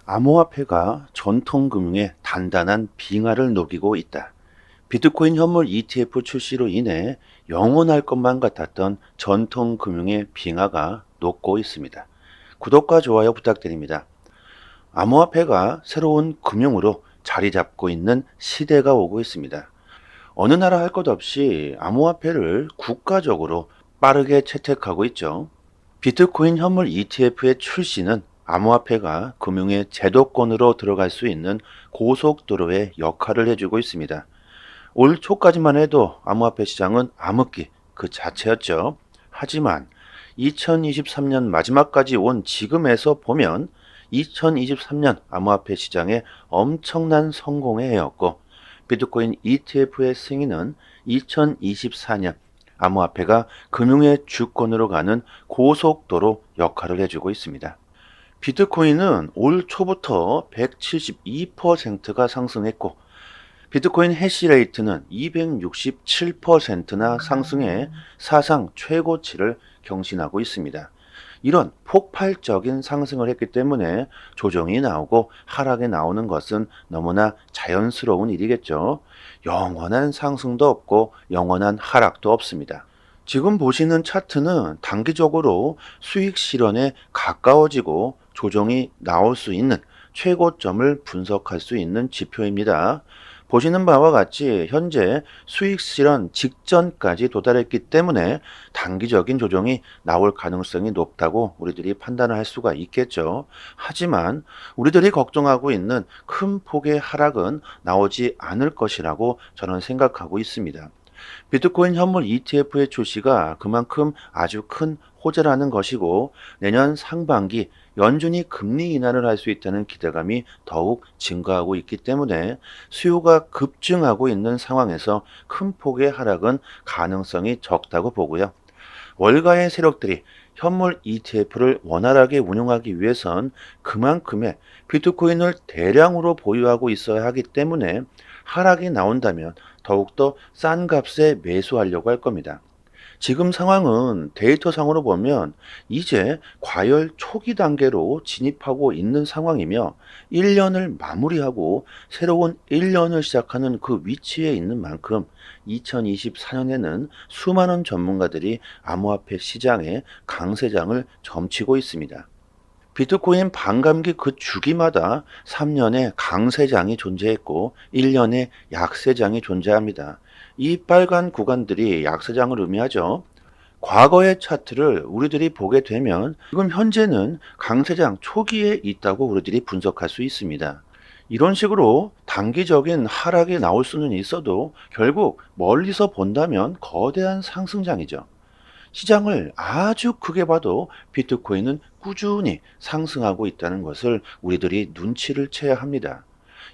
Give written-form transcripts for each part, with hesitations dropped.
암호화폐가 전통금융의 단단한 빙하를 녹이고 있다. 비트코인 현물 ETF 출시로 인해 영원할 것만 같았던 전통금융의 빙하가 녹고 있습니다. 구독과 좋아요 부탁드립니다. 암호화폐가 새로운 금융으로 자리 잡고 있는 시대가 오고 있습니다. 어느 나라 할 것 없이 암호화폐를 국가적으로 빠르게 채택하고 있죠. 비트코인 현물 ETF의 출시는 암호화폐가 금융의 제도권으로 들어갈 수 있는 고속도로의 역할을 해주고 있습니다. 올 초까지만 해도 암호화폐 시장은 암흑기 그 자체였죠. 하지만 2023년 마지막까지 온 지금에서 보면 2023년 암호화폐 시장의 엄청난 성공의 해였고, 비트코인 ETF의 승인은 2024년 암호화폐가 금융의 주권으로 가는 고속도로 역할을 해주고 있습니다. 비트코인은 올 초부터 172%가 상승했고, 비트코인 해시레이트는 267%나 상승해 사상 최고치를 경신하고 있습니다. 이런 폭발적인 상승을 했기 때문에 조정이 나오고 하락이 나오는 것은 너무나 자연스러운 일이겠죠. 영원한 상승도 없고 영원한 하락도 없습니다. 지금 보시는 차트는 단기적으로 수익 실현에 가까워지고 조정이 나올 수 있는 최고점을 분석할 수 있는 지표입니다. 보시는 바와 같이 현재 수익 실현 직전까지 도달했기 때문에 단기적인 조정이 나올 가능성이 높다고 우리들이 판단을 할 수가 있겠죠. 하지만 우리들이 걱정하고 있는 큰 폭의 하락은 나오지 않을 것이라고 저는 생각하고 있습니다. 비트코인 현물 ETF의 출시가 그만큼 아주 큰 호재라는 것이고, 내년 상반기 연준이 금리 인하를 할 수 있다는 기대감이 더욱 증가하고 있기 때문에 수요가 급증하고 있는 상황에서 큰 폭의 하락은 가능성이 적다고 보고요. 월가의 세력들이 현물 ETF를 원활하게 운용하기 위해선 그만큼의 비트코인을 대량으로 보유하고 있어야 하기 때문에 하락이 나온다면 더욱더 싼 값에 매수하려고 할 겁니다. 지금 상황은 데이터상으로 보면 이제 과열 초기 단계로 진입하고 있는 상황이며, 1년을 마무리하고 새로운 1년을 시작하는 그 위치에 있는 만큼 2024년에는 수많은 전문가들이 암호화폐 시장의 강세장을 점치고 있습니다. 비트코인 반감기 그 주기마다 3년의 강세장이 존재했고 1년의 약세장이 존재합니다. 이 빨간 구간들이 약세장을 의미하죠. 과거의 차트를 우리들이 보게 되면 지금 현재는 강세장 초기에 있다고 우리들이 분석할 수 있습니다. 이런 식으로 단기적인 하락이 나올 수는 있어도 결국 멀리서 본다면 거대한 상승장이죠. 시장을 아주 크게 봐도 비트코인은 꾸준히 상승하고 있다는 것을 우리들이 눈치를 채야 합니다.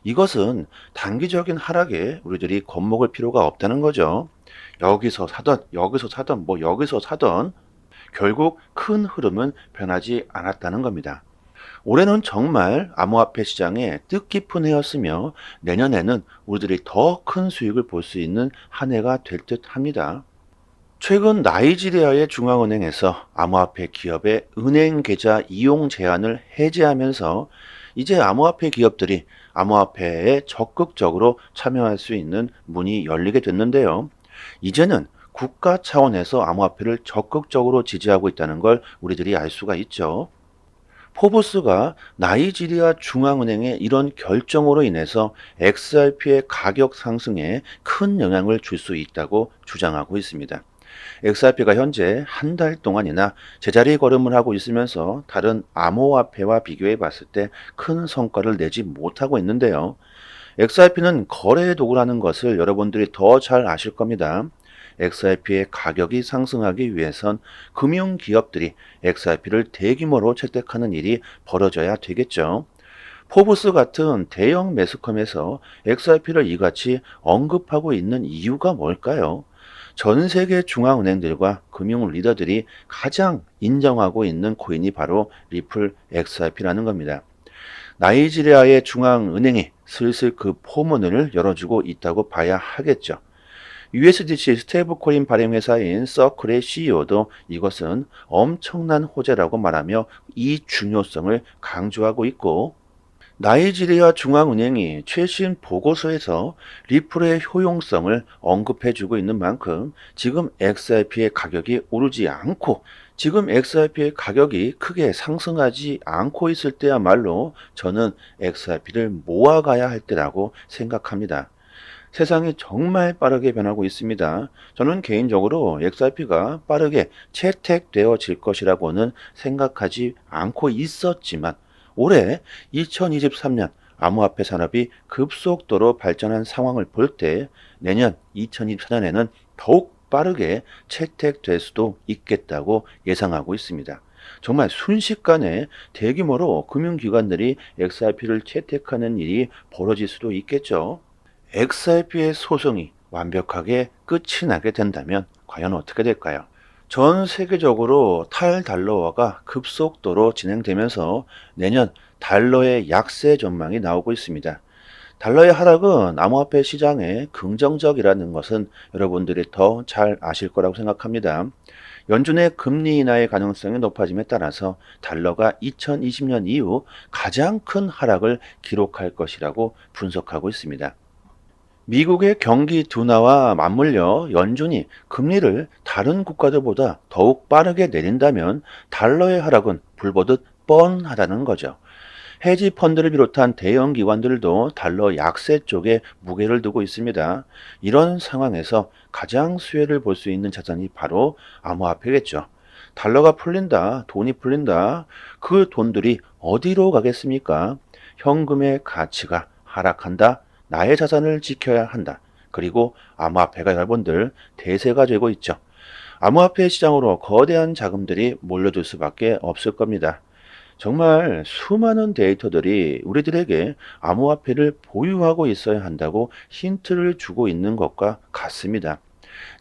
이것은 단기적인 하락에 우리들이 겁먹을 필요가 없다는 거죠. 여기서 사던, 여기서 사던, 여기서 사던 결국 큰 흐름은 변하지 않았다는 겁니다. 올해는 정말 암호화폐 시장의 뜻깊은 해였으며 내년에는 우리들이 더 큰 수익을 볼 수 있는 한 해가 될 듯 합니다. 최근 나이지리아의 중앙은행에서 암호화폐 기업의 은행 계좌 이용 제한을 해제하면서 이제 암호화폐 기업들이 암호화폐에 적극적으로 참여할 수 있는 문이 열리게 됐는데요. 이제는 국가 차원에서 암호화폐를 적극적으로 지지하고 있다는 걸 우리들이 알 수가 있죠. 포브스가 나이지리아 중앙은행의 이런 결정으로 인해서 XRP의 가격 상승에 큰 영향을 줄 수 있다고 주장하고 있습니다. XRP가 현재 한 달 동안이나 제자리 걸음을 하고 있으면서 다른 암호화폐와 비교해 봤을 때 큰 성과를 내지 못하고 있는데요. XRP는 거래의 도구라는 것을 여러분들이 더 잘 아실 겁니다. XRP의 가격이 상승하기 위해선 금융기업들이 XRP를 대규모로 채택하는 일이 벌어져야 되겠죠. 포브스 같은 대형 매스컴에서 XRP를 이같이 언급하고 있는 이유가 뭘까요? 전 세계 중앙은행들과 금융 리더들이 가장 인정하고 있는 코인이 바로 리플 XRP라는 겁니다. 나이지리아의 중앙은행이 슬슬 그 포문을 열어주고 있다고 봐야 하겠죠. USDC 스테이블코인 발행 회사인 서클의 CEO도 이것은 엄청난 호재라고 말하며 이 중요성을 강조하고 있고, 나이지리아 중앙은행이 최신 보고서에서 리플의 효용성을 언급해주고 있는 만큼 지금 XRP의 가격이 오르지 않고 지금 XRP의 가격이 크게 상승하지 않고 있을 때야말로 저는 XRP를 모아가야 할 때라고 생각합니다. 세상이 정말 빠르게 변하고 있습니다. 저는 개인적으로 XRP가 빠르게 채택되어질 것이라고는 생각하지 않고 있었지만 올해 2023년 암호화폐 산업이 급속도로 발전한 상황을 볼 때 내년 2024년에는 더욱 빠르게 채택될 수도 있겠다고 예상하고 있습니다. 정말 순식간에 대규모로 금융기관들이 XRP를 채택하는 일이 벌어질 수도 있겠죠. XRP의 소송이 완벽하게 끝이 나게 된다면 과연 어떻게 될까요? 전 세계적으로 탈달러화가 급속도로 진행되면서 내년 달러의 약세 전망이 나오고 있습니다. 달러의 하락은 암호화폐 시장에 긍정적이라는 것은 여러분들이 더 잘 아실 거라고 생각합니다. 연준의 금리 인하의 가능성이 높아짐에 따라서 달러가 2020년 이후 가장 큰 하락을 기록할 것이라고 분석하고 있습니다. 미국의 경기 둔화와 맞물려 연준이 금리를 다른 국가들보다 더욱 빠르게 내린다면 달러의 하락은 불보듯 뻔하다는 거죠. 헤지 펀드를 비롯한 대형 기관들도 달러 약세 쪽에 무게를 두고 있습니다. 이런 상황에서 가장 수혜를 볼 수 있는 자산이 바로 암호화폐겠죠. 달러가 풀린다, 돈이 풀린다. 그 돈들이 어디로 가겠습니까? 현금의 가치가 하락한다. 나의 자산을 지켜야 한다. 그리고 암호화폐가 여러분들 대세가 되고 있죠. 암호화폐 시장으로 거대한 자금들이 몰려들 수밖에 없을 겁니다. 정말 수많은 데이터들이 우리들에게 암호화폐를 보유하고 있어야 한다고 힌트를 주고 있는 것과 같습니다.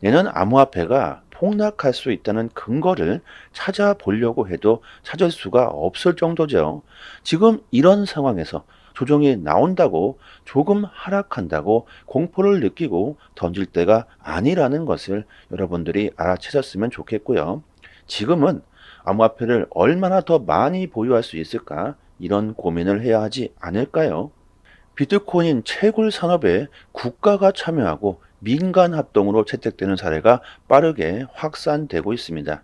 내년 암호화폐가 폭락할 수 있다는 근거를 찾아보려고 해도 찾을 수가 없을 정도죠. 지금 이런 상황에서 조정이 나온다고 조금 하락한다고 공포를 느끼고 던질 때가 아니라는 것을 여러분들이 알아채셨으면 좋겠고요. 지금은 암호화폐를 얼마나 더 많이 보유할 수 있을까? 이런 고민을 해야 하지 않을까요? 비트코인 채굴 산업에 국가가 참여하고 민간 합동으로 채택되는 사례가 빠르게 확산되고 있습니다.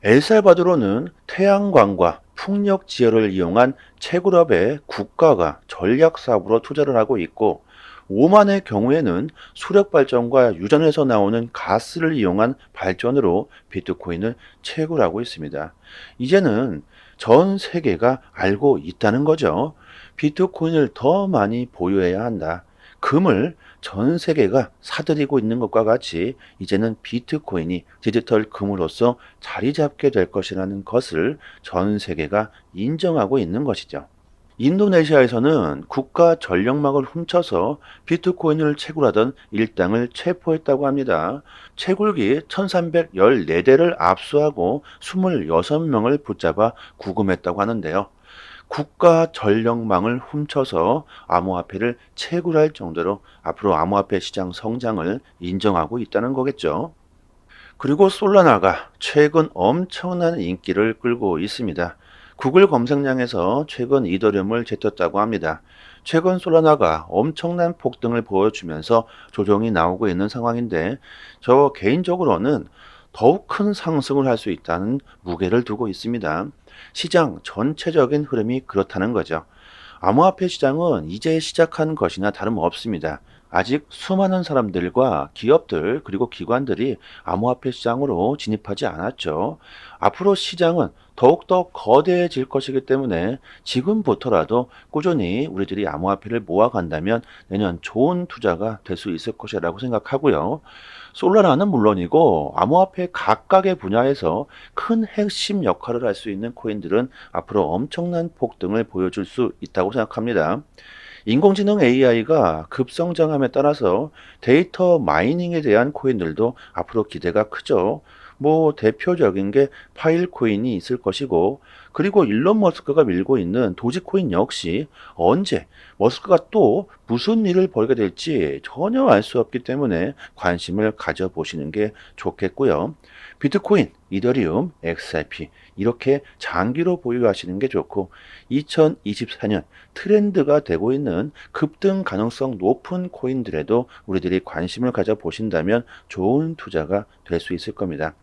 엘살바도르는 태양광과 풍력 지열을 이용한 채굴업에 국가가 전략 사업으로 투자를 하고 있고 오만의 경우에는 수력 발전과 유전에서 나오는 가스를 이용한 발전으로 비트코인을 채굴하고 있습니다. 이제는 전 세계가 알고 있다는 거죠. 비트코인을 더 많이 보유해야 한다. 금을 전 세계가 사들이고 있는 것과 같이 이제는 비트코인이 디지털 금으로서 자리 잡게 될 것이라는 것을 전 세계가 인정하고 있는 것이죠. 인도네시아에서는 국가 전력망을 훔쳐서 비트코인을 채굴하던 일당을 체포했다고 합니다. 채굴기 1314대를 압수하고 26명을 붙잡아 구금했다고 하는데요. 국가 전력망을 훔쳐서 암호화폐를 채굴할 정도로 앞으로 암호화폐 시장 성장을 인정하고 있다는 거겠죠. 그리고 솔라나가 최근 엄청난 인기를 끌고 있습니다. 구글 검색량에서 최근 이더리움을 제쳤다고 합니다. 최근 솔라나가 엄청난 폭등을 보여주면서 조정이 나오고 있는 상황인데 저 개인적으로는 더욱 큰 상승을 할 수 있다는 무게를 두고 있습니다. 시장 전체적인 흐름이 그렇다는 거죠. 암호화폐 시장은 이제 시작한 것이나 다름없습니다. 아직 수많은 사람들과 기업들 그리고 기관들이 암호화폐 시장으로 진입하지 않았죠. 앞으로 시장은 더욱더 거대해질 것이기 때문에 지금부터라도 꾸준히 우리들이 암호화폐를 모아간다면 내년 좋은 투자가 될 수 있을 것이라고 생각하고요. 솔라나는 물론이고 암호화폐 각각의 분야에서 큰 핵심 역할을 할 수 있는 코인들은 앞으로 엄청난 폭등을 보여줄 수 있다고 생각합니다. 인공지능 AI가 급성장함에 따라서 데이터 마이닝에 대한 코인들도 앞으로 기대가 크죠. 뭐 대표적인 게 파일코인이 있을 것이고 그리고 일론 머스크가 밀고 있는 도지코인 역시 언제 머스크가 또 무슨 일을 벌게 될지 전혀 알 수 없기 때문에 관심을 가져보시는 게 좋겠고요. 비트코인, 이더리움, XRP 이렇게 장기로 보유하시는 게 좋고 2024년 트렌드가 되고 있는 급등 가능성 높은 코인들에도 우리들이 관심을 가져 보신다면 좋은 투자가 될 수 있을 겁니다.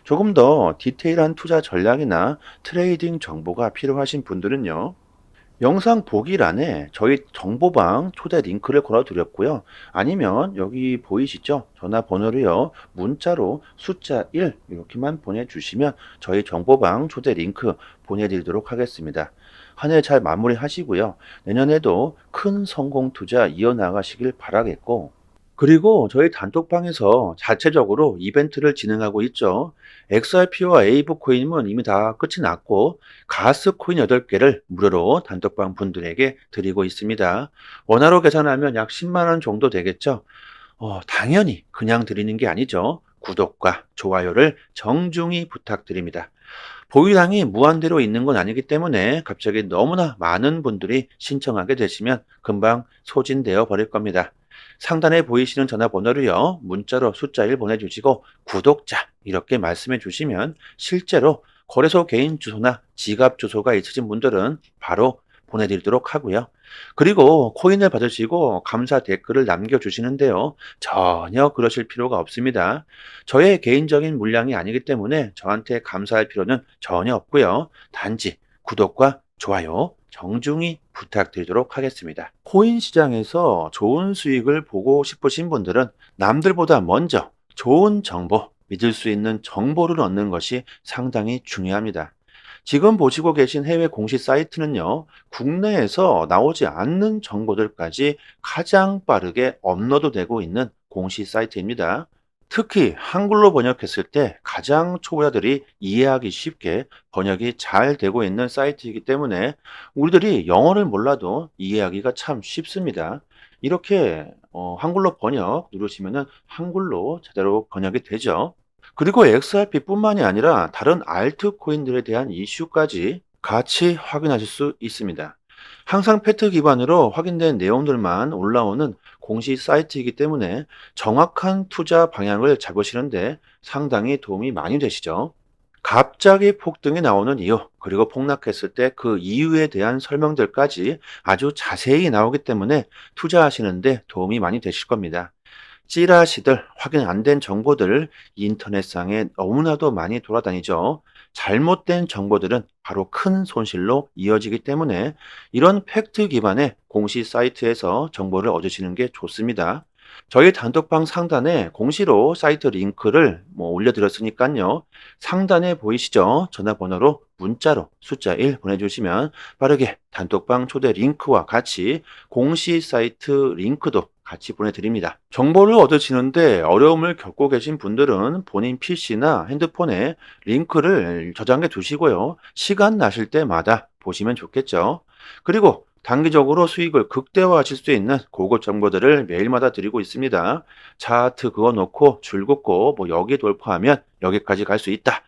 조금 더 디테일한 투자 전략이나 트레이딩 정보가 필요하신 분들은요. 영상 보기란에 저희 정보방 초대 링크를 걸어 드렸고요. 아니면 여기 보이시죠? 전화번호로요. 문자로 숫자 1 이렇게만 보내주시면 저희 정보방 초대 링크 보내드리도록 하겠습니다. 한 해 잘 마무리하시고요. 내년에도 큰 성공 투자 이어나가시길 바라겠고 그리고 저희 단톡방에서 자체적으로 이벤트를 진행하고 있죠. XRP와 에이브 코인은 이미 다 끝이 났고 가스 코인 8개를 무료로 단톡방 분들에게 드리고 있습니다. 원화로 계산하면 약 10만 원 정도 되겠죠. 당연히 그냥 드리는 게 아니죠. 구독과 좋아요를 정중히 부탁드립니다. 보유량이 무한대로 있는 건 아니기 때문에 갑자기 너무나 많은 분들이 신청하게 되시면 금방 소진되어 버릴 겁니다. 상단에 보이시는 전화번호로요. 문자로 숫자 1 보내주시고 구독자 이렇게 말씀해 주시면 실제로 거래소 개인 주소나 지갑 주소가 있으신 분들은 바로 보내드리도록 하고요. 그리고 코인을 받으시고 감사 댓글을 남겨주시는데요. 전혀 그러실 필요가 없습니다. 저의 개인적인 물량이 아니기 때문에 저한테 감사할 필요는 전혀 없고요. 단지 구독과 좋아요 정중히 부탁드리도록 하겠습니다. 코인 시장에서 좋은 수익을 보고 싶으신 분들은 남들보다 먼저 좋은 정보, 믿을 수 있는 정보를 얻는 것이 상당히 중요합니다. 지금 보시고 계신 해외 공시 사이트는요, 국내에서 나오지 않는 정보들까지 가장 빠르게 업로드되고 있는 공시 사이트입니다. 특히 한글로 번역했을 때 가장 초보자들이 이해하기 쉽게 번역이 잘 되고 있는 사이트이기 때문에 우리들이 영어를 몰라도 이해하기가 참 쉽습니다. 이렇게 한글로 번역 누르시면은 한글로 제대로 번역이 되죠. 그리고 XRP뿐만이 아니라 다른 알트코인들에 대한 이슈까지 같이 확인하실 수 있습니다. 항상 팩트 기반으로 확인된 내용들만 올라오는 공시 사이트이기 때문에 정확한 투자 방향을 잡으시는데 상당히 도움이 많이 되시죠. 갑자기 폭등이 나오는 이유, 그리고 폭락했을 때 그 이유에 대한 설명들까지 아주 자세히 나오기 때문에 투자하시는데 도움이 많이 되실 겁니다. 찌라시들, 확인 안 된 정보들 인터넷상에 너무나도 많이 돌아다니죠. 잘못된 정보들은 바로 큰 손실로 이어지기 때문에 이런 팩트 기반의 공시 사이트에서 정보를 얻으시는 게 좋습니다. 저희 단톡방 상단에 공시로 사이트 링크를 올려드렸으니까요. 상단에 보이시죠? 전화번호로 문자로 숫자 1 보내주시면 빠르게 단톡방 초대 링크와 같이 공시 사이트 링크도 같이 보내드립니다. 정보를 얻으시는데 어려움을 겪고 계신 분들은 본인 PC나 핸드폰에 링크를 저장해 두시고요. 시간 나실 때마다 보시면 좋겠죠. 그리고 단기적으로 수익을 극대화하실 수 있는 고급 정보들을 매일마다 드리고 있습니다. 차트 그어놓고 줄긋고 여기 돌파하면 여기까지 갈 수 있다.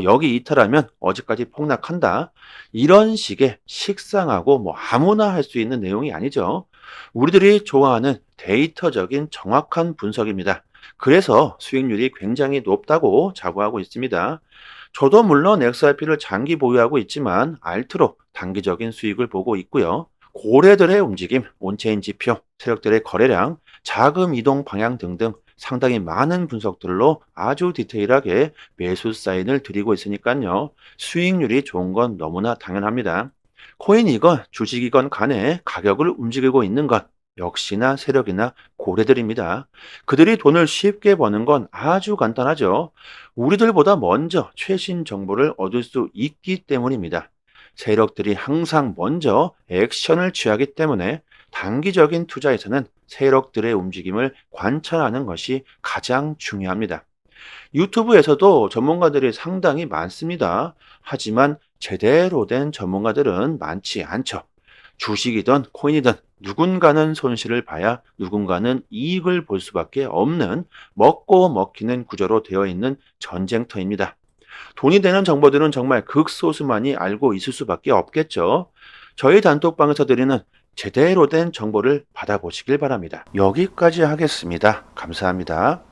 여기 이탈하면 어디까지 폭락한다. 이런 식의 식상하고 아무나 할 수 있는 내용이 아니죠. 우리들이 좋아하는 데이터적인 정확한 분석입니다. 그래서 수익률이 굉장히 높다고 자부하고 있습니다. 저도 물론 XRP를 장기 보유하고 있지만 알트로 단기적인 수익을 보고 있고요. 고래들의 움직임, 온체인 지표, 세력들의 거래량, 자금 이동 방향 등등 상당히 많은 분석들로 아주 디테일하게 매수 사인을 드리고 있으니까요. 수익률이 좋은 건 너무나 당연합니다. 코인이건 주식이건 간에 가격을 움직이고 있는 것 역시나 세력이나 고래들입니다. 그들이 돈을 쉽게 버는 건 아주 간단하죠. 우리들보다 먼저 최신 정보를 얻을 수 있기 때문입니다. 세력들이 항상 먼저 액션을 취하기 때문에 단기적인 투자에서는 세력들의 움직임을 관찰하는 것이 가장 중요합니다. 유튜브에서도 전문가들이 상당히 많습니다. 하지만 제대로 된 전문가들은 많지 않죠. 주식이든 코인이든 누군가는 손실을 봐야 누군가는 이익을 볼 수밖에 없는 먹고 먹히는 구조로 되어 있는 전쟁터입니다. 돈이 되는 정보들은 정말 극소수만이 알고 있을 수밖에 없겠죠. 저희 단톡방에서 드리는 제대로 된 정보를 받아보시길 바랍니다. 여기까지 하겠습니다. 감사합니다.